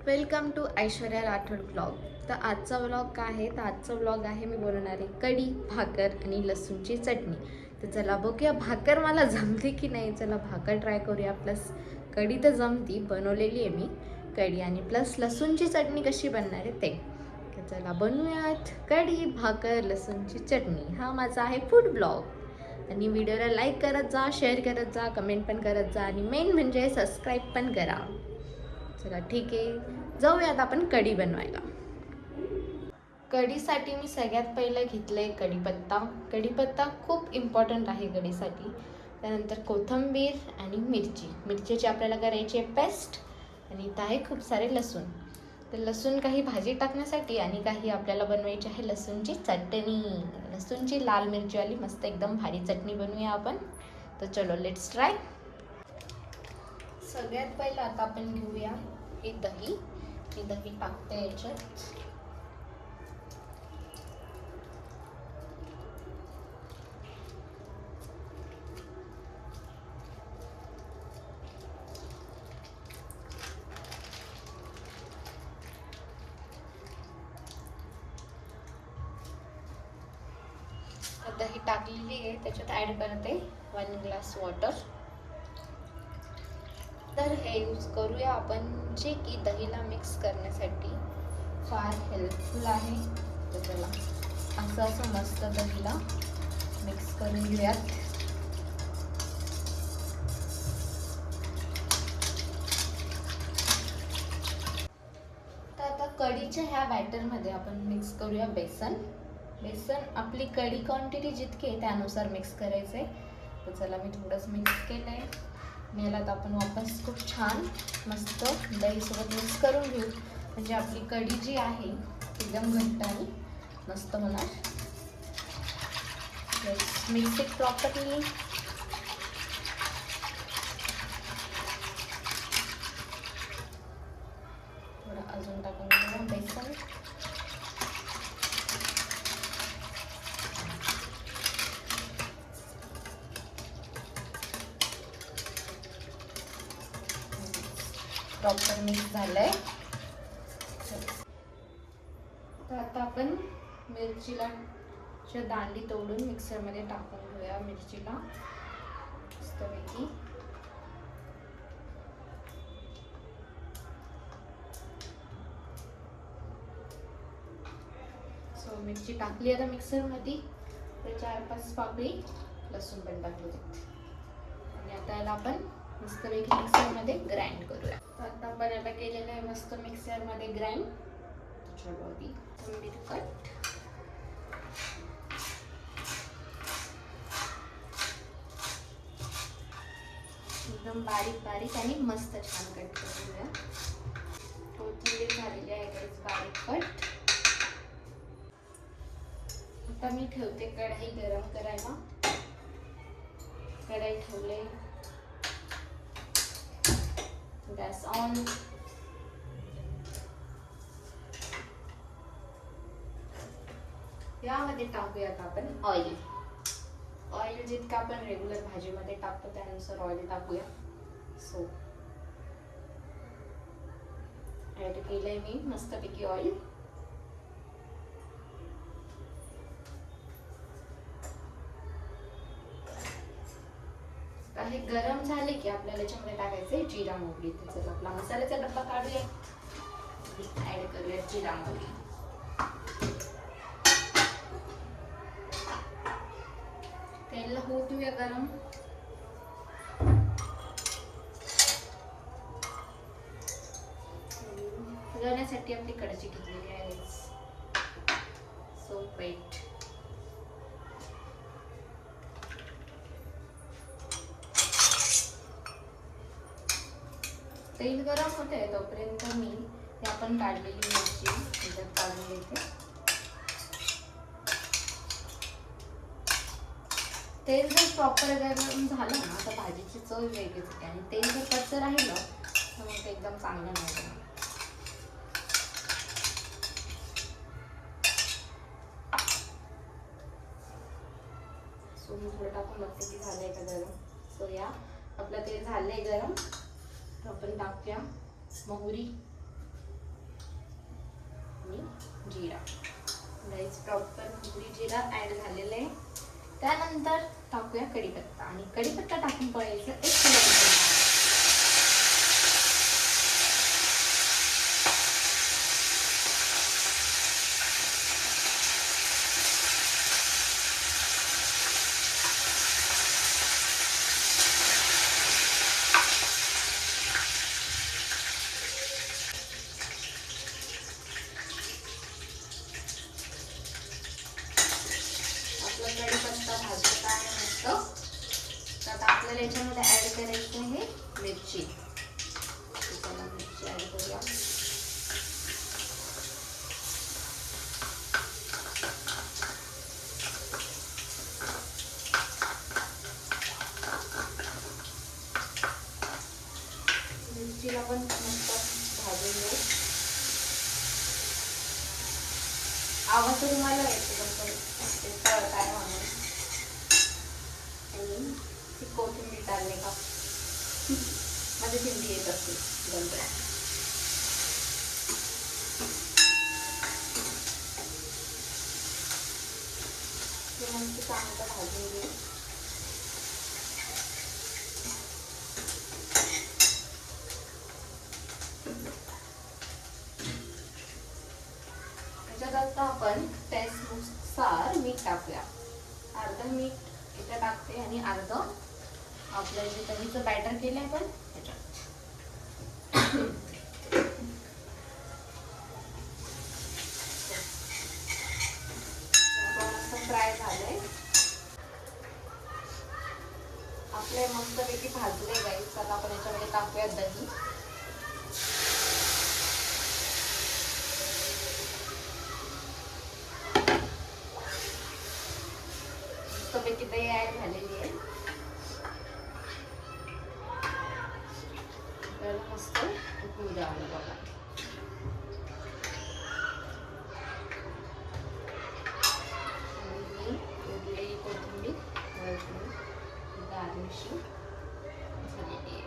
Welcome to Aishwarya Rathod blog. तर आजचा vlog काय आहे, तर आजचा व्लॉग आहे मी बनवणार आहे कढी, भाकर आणि लसूणची चटणी. तर चला बघूया भाकर मला जमते की नाही. चला भाकर ट्राय करूया. प्लस कढी तर जमती, बनवलेली आहे मी कढी, आणि प्लस लसूणची चटणी कशी बनणार आहे ते. तर चला बनवूयात कढी, भाकर, लसूणची चटणी. हा माझा आहे फूड ब्लॉग. आणि व्हिडिओला लाईक करत जा, शेअर करत जा, कमेंट पण करत जा, आणि मेन म्हणजे सबस्क्राईब पण करा. चला ठीक आहे, जाऊयात आपण कढी बनवायला. कढीसाठी मी सगळ्यात पहिलं घेतलं आहे कढीपत्ता. कढीपत्ता खूप इम्पॉर्टंट आहे कढीसाठी. त्यानंतर कोथिंबीर आणि मिरचीची आपल्याला करायची आहे पेस्ट. आणि इथं आहे खूप सारे लसूण. तर लसूण काही भाजी टाकण्यासाठी आणि काही आपल्याला बनवायची आहे लसूणची चटणी. लसूणची लाल मिरचीवाली मस्त एकदम भारी चटणी बनवूया आपण. तर चलो लेट्स ट्राय. सगळ्यात पहिलं आता आपण घेऊया हे दही. हे दही टाकते याच्यात. दही टाकलेली आहे, त्याच्यात ॲड करते 1 ग्लास वॉटर. तर हे यूज करूया आपण, जे की दहीला मिक्स करण्यासाठी फार हेल्पफुल आहे. तर चला असं मस्त दहीला मिक्स करून घेऊयात. तर आता कढीच्या ह्या बॅटरमध्ये आपण मिक्स करूया बेसन. आपली कढी क्वांटिटी जितकी आहे त्यानुसार मिक्स करायचं आहे. तर चला मी थोडंसं मिक्स केलं आहे. याला तर आपण वापस खूप छान मस्त दहीसोबत मिक्स करून घेऊ, म्हणजे आपली कढी जी आहे एकदम घट्ट आणि मस्त होणार. Mix it properly. थोडं अजून टाकून घेऊया बेसन. प्रॉपर मिक्स झालंय. तर आता आपण मिरचीला दांडी तोडून मिक्सरमध्ये टाकून घेऊया मिरचीला मस्तपैकी. सो मिरची टाकली आता मिक्सरमध्ये. तर 4-5 पाकळी लसूण पण टाकले. आणि आता याला आपण मस्तपैकी मिक्सरमध्ये ग्राइंड करूया. तर आता आपण याला केलेलं आहे मस्त मिक्सरमध्ये ग्राइंड. त्याच्यावरती कोथिंबीर कट. एकदम बारीक बारीक आणि मस्त छान कट करूया. कोथिंबीर झालेली आहे बारीक कट. आता मी ठेवते कढई गरम करायला. कढई ठेवले, गॅस ऑन. यामध्ये टाकूयात आपण ऑइल. जितकं आपण रेग्युलर भाजीमध्ये टाकतो त्यानुसार ऑइल टाकूया. सो ऍड केलंय मी मस्तपैकी ऑइल. हे गरम झाले की आपल्याला याच्यामध्ये टाकायचे जिरा मोहरी. त्याचा आपला मसाल्याचा डब्बा काढूया. ऍड करूया जिरा मोहरी. तेल होऊ देऊया गरम. गरण्यासाठी आपली कढई घेतलेली आहे. So wait. तेल गरम होते तोपर्यंत मी आपण काढलेली मिरची त्याच्यात काढून घेते. तेल जर प्रॉपर गरम झालं ना तर भाजीची चव वेगळीच होते. आणि तेल जर कच्चं राहिलं तर मग ते एकदम चांगलं नाही होणार. सो मी थोडं टाकून बघते की झालंय का गरम. सो या आपलं तेल झालंय गरम. तर आपण टाकूया मोहरी. आणि जिरा. गाईस प्रॉपर मोहरी जिरा ॲड झालेलं आहे. त्यानंतर टाकूया कढीपत्ता आणि कढीपत्ता टाकून पळायचं 1 किलो. कढीपत्ता भाजत आहे मस्त. तर आपल्याला याच्यामध्ये ॲड करायचं आहे मिरची. त्याला मिरची ॲड करूया. मिरचीला पण मस्त भाजून घेऊ. आवाज तर तुम्हाला येतो काय म्हणून. आणि ती कोथिंबीर टाकले का माझी चिंती येत असते गंधळा. मस्त चांगलं भाजून घेऊ. त्याच्यात आता आपण टेस्टनुसार मीठ टाकूया. अर्ध मीठ इथं टाकते आणि अर्ध आपलं जे कणीचं बॅटर केलंय पण त्याच्यात. मस्त फ्राय झालंय आपले. मस्तपैकी भाजले गाईस. आता आपण याच्यामध्ये टाकूया दही. मस्तपैकी दही ऍड झालेली आहे. तर मस्त उकळू द्यावं बघा. उरलेली कोथिंबीर गार्निशिंग झालेली आहे.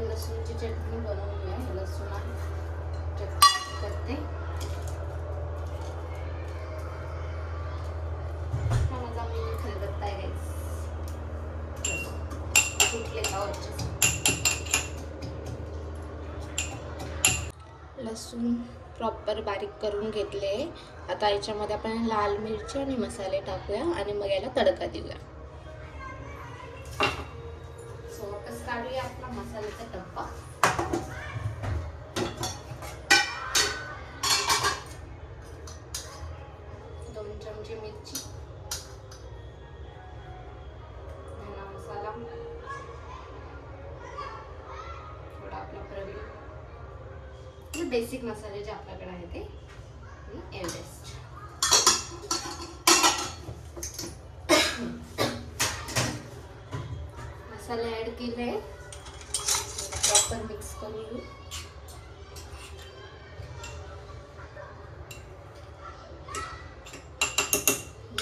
लसूणची चटणी बनवून घेऊया. लसूण चटणी करते. माझा मी खलबत्ता आहे कुठले गावचे. लसूण प्रॉपर बारीक करून घेतले. आता याच्यामध्ये आपण लाल मिरची आणि मसाले टाकूया आणि मग याला तडका देऊया. सो वापस काढूया आपला मसाल्याचा डब्बा. दोन चमचे मिरची, धना मसाला, थोडा आपला प्रवीण बेसिक मसाले जे आपल्याकडे आहे ते, आणि एव्हरेस्ट. मसाले ऍड केले. प्रॉपर मिक्स करून घेऊ.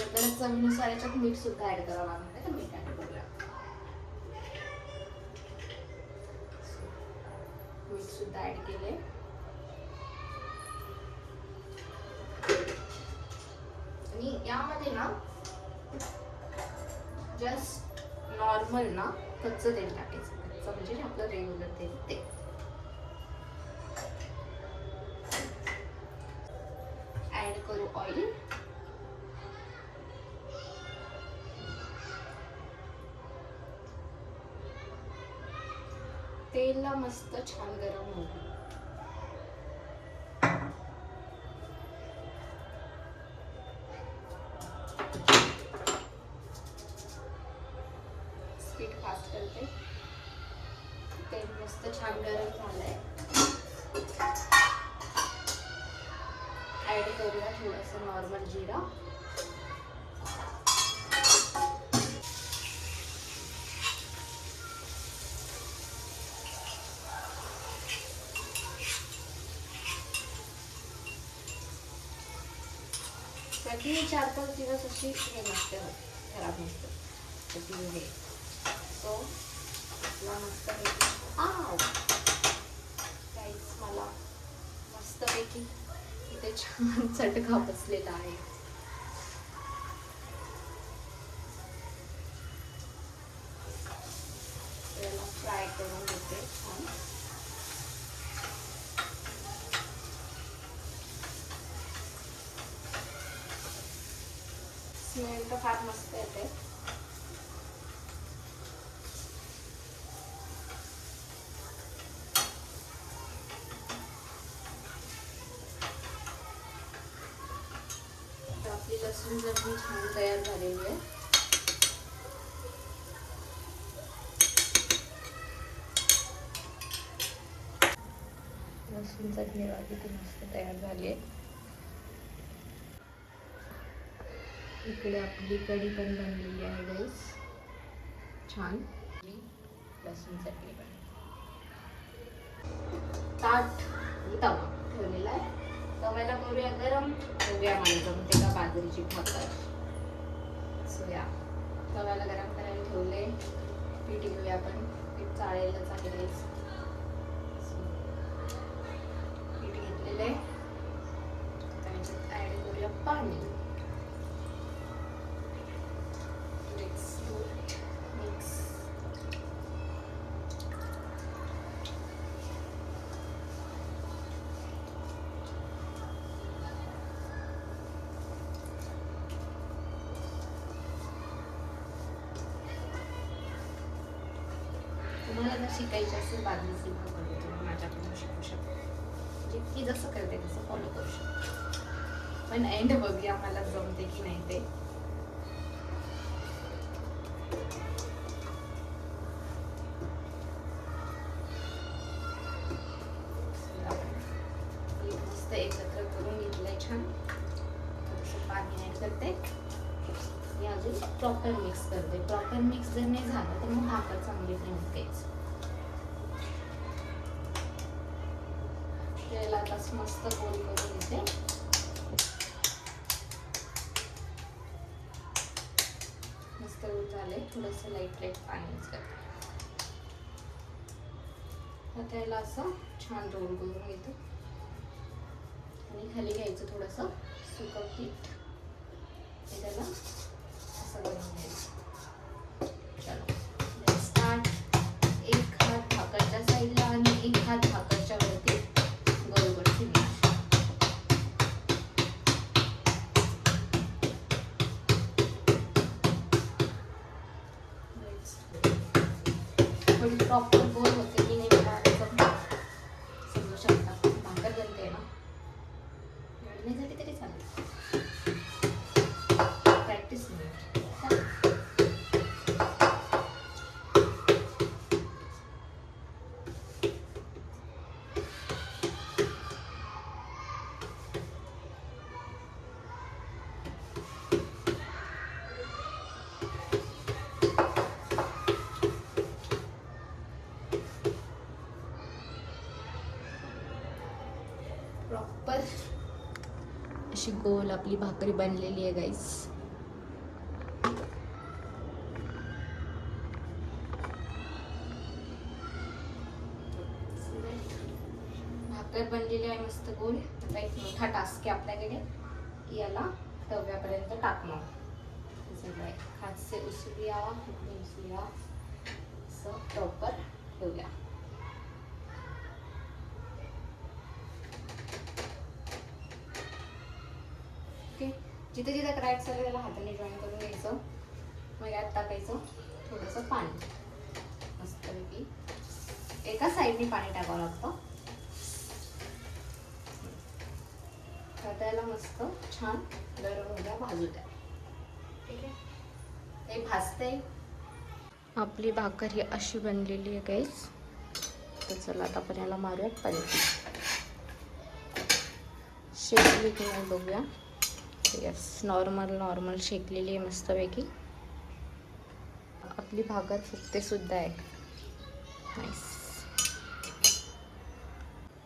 आपल्याला चवीनुसार याच्यात मीठ सुद्धा ऍड करावं लागतं. तर मीठ ऍड करूया. मीठ सुद्धा ऍड केले. आणि यामध्ये ना जस्ट नॉर्मल ना कच्चं तेल टाकायचं. कच्चं म्हणजे आपलं रेग्युलर तेल ते. ऍड करू ऑइल. तेलला मस्त छान गरम होऊ. स्पीड फास्ट करते. तेल मस्त छान गरम झालंय. ऍड करूया थोडंसं नॉर्मल जिरा. बाकी 4-5 दिवस अशी हे नसते होत, खराब नसतं. हे सो आपला मस्त काहीच मला मस्त मस्तपैकी इथे छान चटका बसलेला आहे. त्याला फ्राय करून घेते छान. स्मेल तर फार मस्त येते. आपली लसूण चटणी छान तयार झालेली आहे. लसूण चटणी किती मस्त तयार झाली आहे. इकडे आपली कढी पण बनलेली आहे गाईस. छान लसूण चटणी पण. ताट तवा ठेवलेला आहे. तव्याला करूया गरम. बघूया मला जमते का बाजरीची भाकर. सो या तव्याला गरम करायला ठेवले. पीठ घेऊया आपण. पीठ चाळेलच आहे गाईस. पीठ घेतलेले. त्याच्यात ऍड करूया पाणी. मिक्स. तुम्हाला जर शिकायची असेल बाजरीची भाकर तर तुम्ही माझ्याकडून शिकू शकता. म्हणजे ती जसं करते तसं फॉलो करू शकता. पण एंड बघूया मला जमते की नाही ते. मस्त एकत्र करून घेतलंय छान. थोडंसं पाणी ऍड करते. अजून प्रॉपर मिक्स करते. प्रॉपर मिक्स जर नाही झालं तर मग भाकर चांगली नाही होतेच. त्याला आता मस्त गोल करून घेते. मस्त गोल झाले. थोडंसं लाईट पाणी करते. आता याला असं छान रोल करून घेते आणि खाली घ्यायचं थोडंसं सुकं पीठ. त्याला असं करून घ्यायचं. चलो लेट्स स्टार्ट. एक हात भाकरच्या साईडला आणि एक हात भाकरच्या वरती गोल गोल फिरवायचे. थोडी प्रॉपर गोल होते की नाही मला समजू शकता. भाकर बनते ना, नाही झाली तरी चालेल. प्रॅक्टिस नाही. प्रॉपर अशी गोल आपली भाकरी बनलेली आहे गाईस. भाकर बनलेली आहे मस्त गोल. आता एक मोठा टास्क आहे आपल्याकडे की याला तव्यापर्यंत टाकणं. हात से उसळूया, उसळूया असं प्रॉपर ठेवूया. ओके. जिथे जिथे क्रॅक झाले त्याला हाताने जॉईन करून घ्यायचं. मग यात टाकायचं थोडंसं पाणी. मस्तपैकी एका साईडने पाणी टाकावं लागतं. त्याला मस्त छान गरम होऊ द्या, भाजू द्या. ठीक आहे. हे भाजते. आपली भाकर ही अशी बनलेली आहे गाईस. तर चला आता आपण याला मारूया पलटी. शेकली की नाही बघूया. यस, नॉर्मल शेकलेली आहे मस्तपैकी. आपली भाकर फुगते सुद्धा आहे. नाईस.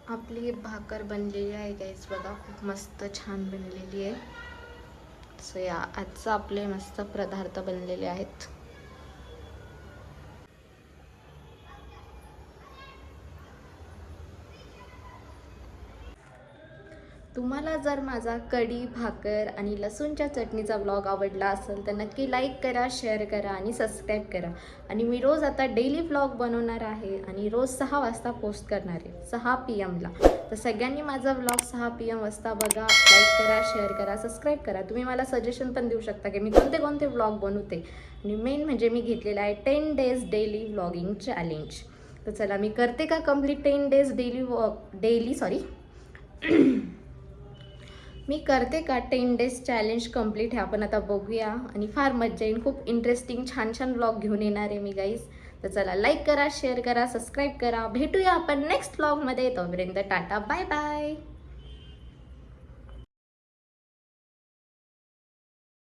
आपली भाकर बनलेली आहे गाईस. बघा खूप मस्त छान बनलेली आहे. सो या आजचं आपले मस्त पदार्थ बनलेले आहेत. तुम्हाला जर माझा कढी भाकर आणि लसूणच्या चटणीचा व्लॉग आवडला असेल तर नक्की लाईक करा, शेअर करा आणि सबस्क्राईब करा. आणि मी रोज आता डेली व्लॉग बनवणार आहे आणि रोज 6 वाजता पोस्ट करणार आहे, 6 PM ला. तर सगळ्यांनी माझा व्लॉग 6 PM वाजता बघा, लाईक करा, शेअर करा, सबस्क्राईब करा. तुम्ही मला सजेशन पण देऊ शकता की मी कोणते कोणते व्लॉग बनवते. आणि मेन म्हणजे मी घेतलेला आहे 10 days डेली व्लॉगिंग चॅलेंज. तर चला मी करते का कंप्लीट 10 days मी करते का 10 days चॅलेंज कंप्लीट. हे आपण आता बघूया आणि फार मजा येईल. खूप इंटरेस्टिंग छान छान व्लॉग घेऊन येणार आहे मी गाईज. तर चला लाईक करा, शेअर करा, सबस्क्राईब करा. भेटूया आपण नेक्स्ट व्लॉगमध्ये. तोपर्यंत टाटा, बाय बाय.